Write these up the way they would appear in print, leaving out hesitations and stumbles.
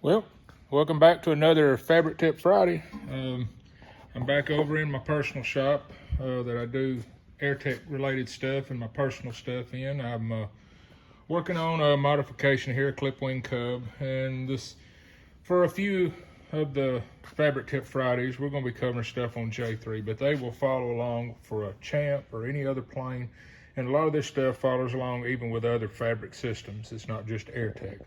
Well, welcome back to another Fabric Tip Friday. I'm back over in my personal shop that I do AirTech related stuff and my personal stuff in. I'm working on a modification here, a clip wing cub, and this for a few of the Fabric Tip Fridays, we're going to be covering stuff on J3, but they will follow along for a Champ or any other plane, and a lot of this stuff follows along even with other fabric systems. It's not just AirTech.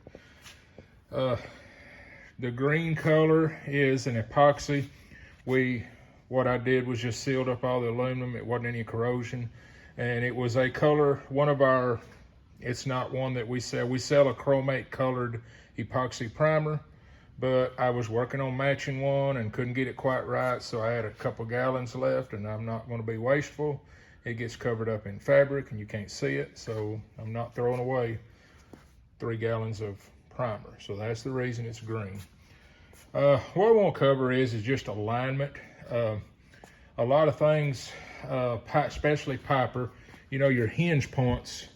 The green color is an epoxy. What I did was just sealed up all the aluminum. It wasn't any corrosion. And it was a color, it's not one that we sell. We sell a chromate colored epoxy primer, but I was working on matching one and couldn't get it quite right. So I had a couple gallons left, and I'm not gonna be wasteful. It gets covered up in fabric and you can't see it. So I'm not throwing away 3 gallons of primer. So that's the reason it's green. What I want to cover is just alignment. A lot of things, especially Piper, you know, your hinge points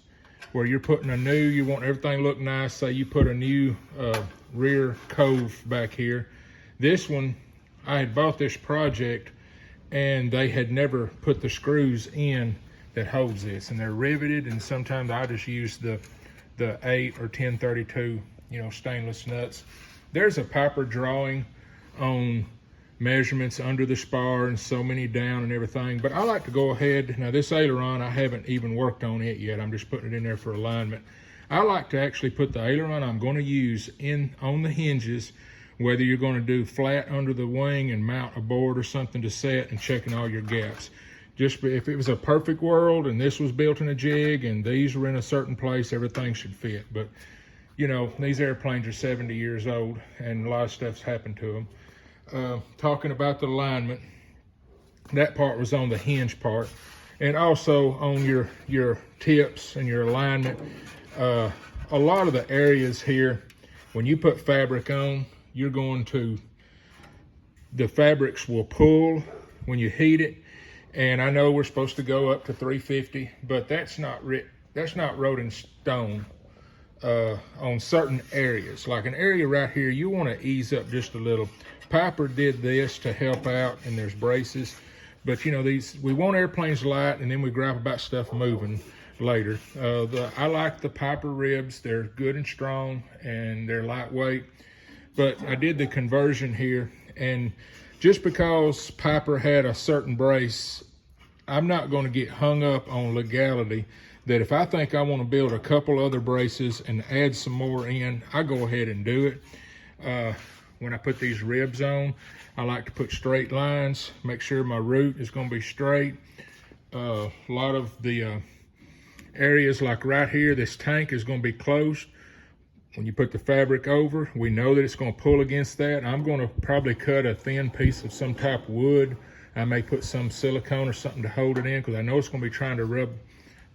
where you're putting you want everything to look nice. Say you put a new rear cove back here. This one, I had bought this project and they had never put the screws in that holds this, and they're riveted, and sometimes I just use the 8 or 1032, you know, stainless nuts. There's a Piper drawing on measurements under the spar and so many down and everything, but I like to go ahead. Now this aileron, I haven't even worked on it yet. I'm just putting it in there for alignment. I like to actually put the aileron I'm going to use on the hinges, whether you're going to do flat under the wing and mount a board or something to set, and checking all your gaps. Just if it was a perfect world and this was built in a jig and these were in a certain place, everything should fit. But you know, these airplanes are 70 years old and a lot of stuff's happened to them. Talking about the alignment, that part was on the hinge part, and also on your tips and your alignment. A lot of the areas here, when you put fabric on, the fabrics will pull when you heat it. And I know we're supposed to go up to 350, but that's not wrote in stone. On certain areas, like an area right here, you want to ease up just a little. Piper did this to help out, and there's braces, but you know, we want airplanes light, and then we gripe about stuff moving later. I like the Piper ribs. They're good and strong, and they're lightweight. But I did the conversion here, and just because Piper had a certain brace, I'm not going to get hung up on legality. That if I think I want to build a couple other braces and add some more in, I go ahead and do it. When I put these ribs on, I like to put straight lines, make sure my root is going to be straight. A lot of the areas like right here, this tank is going to be closed. When you put the fabric over, we know that it's going to pull against that. I'm going to probably cut a thin piece of some type of wood. I may put some silicone or something to hold it in, because I know it's going to be trying to rub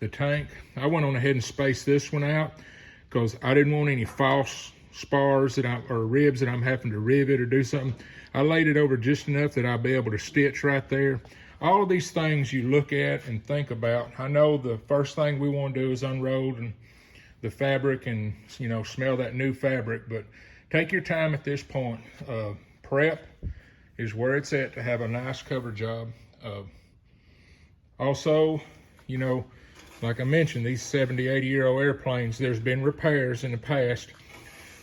the tank. I went on ahead and spaced this one out because I didn't want any false spars or ribs that I'm having to rivet or do something. I laid it over just enough that I'll be able to stitch right there. All of these things you look at and think about. I know the first thing we want to do is unroll the fabric and, you know, smell that new fabric, but take your time at this point. Prep is where it's at to have a nice cover job. Also, you know, like I mentioned, these 70, 80-year-old airplanes, there's been repairs in the past.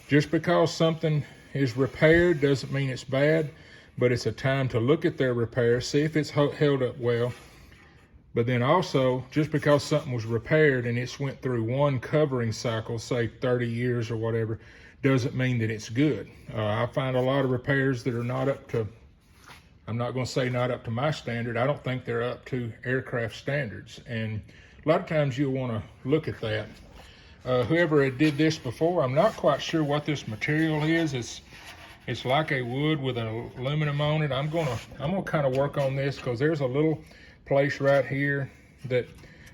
Just because something is repaired doesn't mean it's bad, but it's a time to look at their repair, see if it's held up well. But then also, just because something was repaired and it's went through one covering cycle, say 30 years or whatever, doesn't mean that it's good. I find a lot of repairs that are not up to, I'm not going to say not up to my standard. I don't think they're up to aircraft standards. And a lot of times you'll want to look at that. Whoever did this before, I'm not quite sure what this material is. It's like a wood with an aluminum on it. I'm gonna kind of work on this, because there's a little place right here that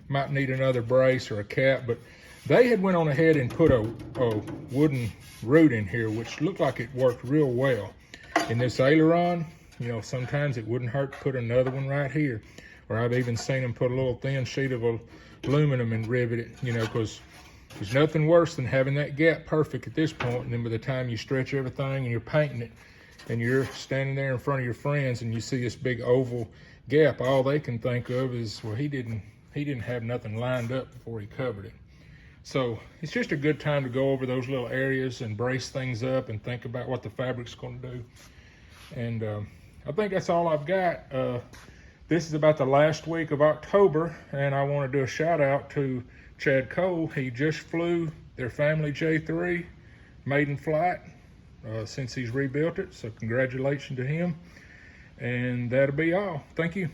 might need another brace or a cap. But they had went on ahead and put a wooden root in here, which looked like it worked real well. In this aileron, you know, sometimes it wouldn't hurt to put another one right here. Or I've even seen them put a little thin sheet of aluminum and rivet it, you know, because There's nothing worse than having that gap perfect at this point, and then by the time you stretch everything and you're painting it, and you're standing there in front of your friends and you see this big oval gap, all they can think of is, well, he didn't have nothing lined up before he covered it. So it's just a good time to go over those little areas and brace things up and think about what the fabric's going to do. And I think that's all I've got. This is about the last week of October, and I want to do a shout out to Chad Cole. He just flew their family J3 maiden flight since he's rebuilt it. So congratulations to him. And that'll be all. Thank you.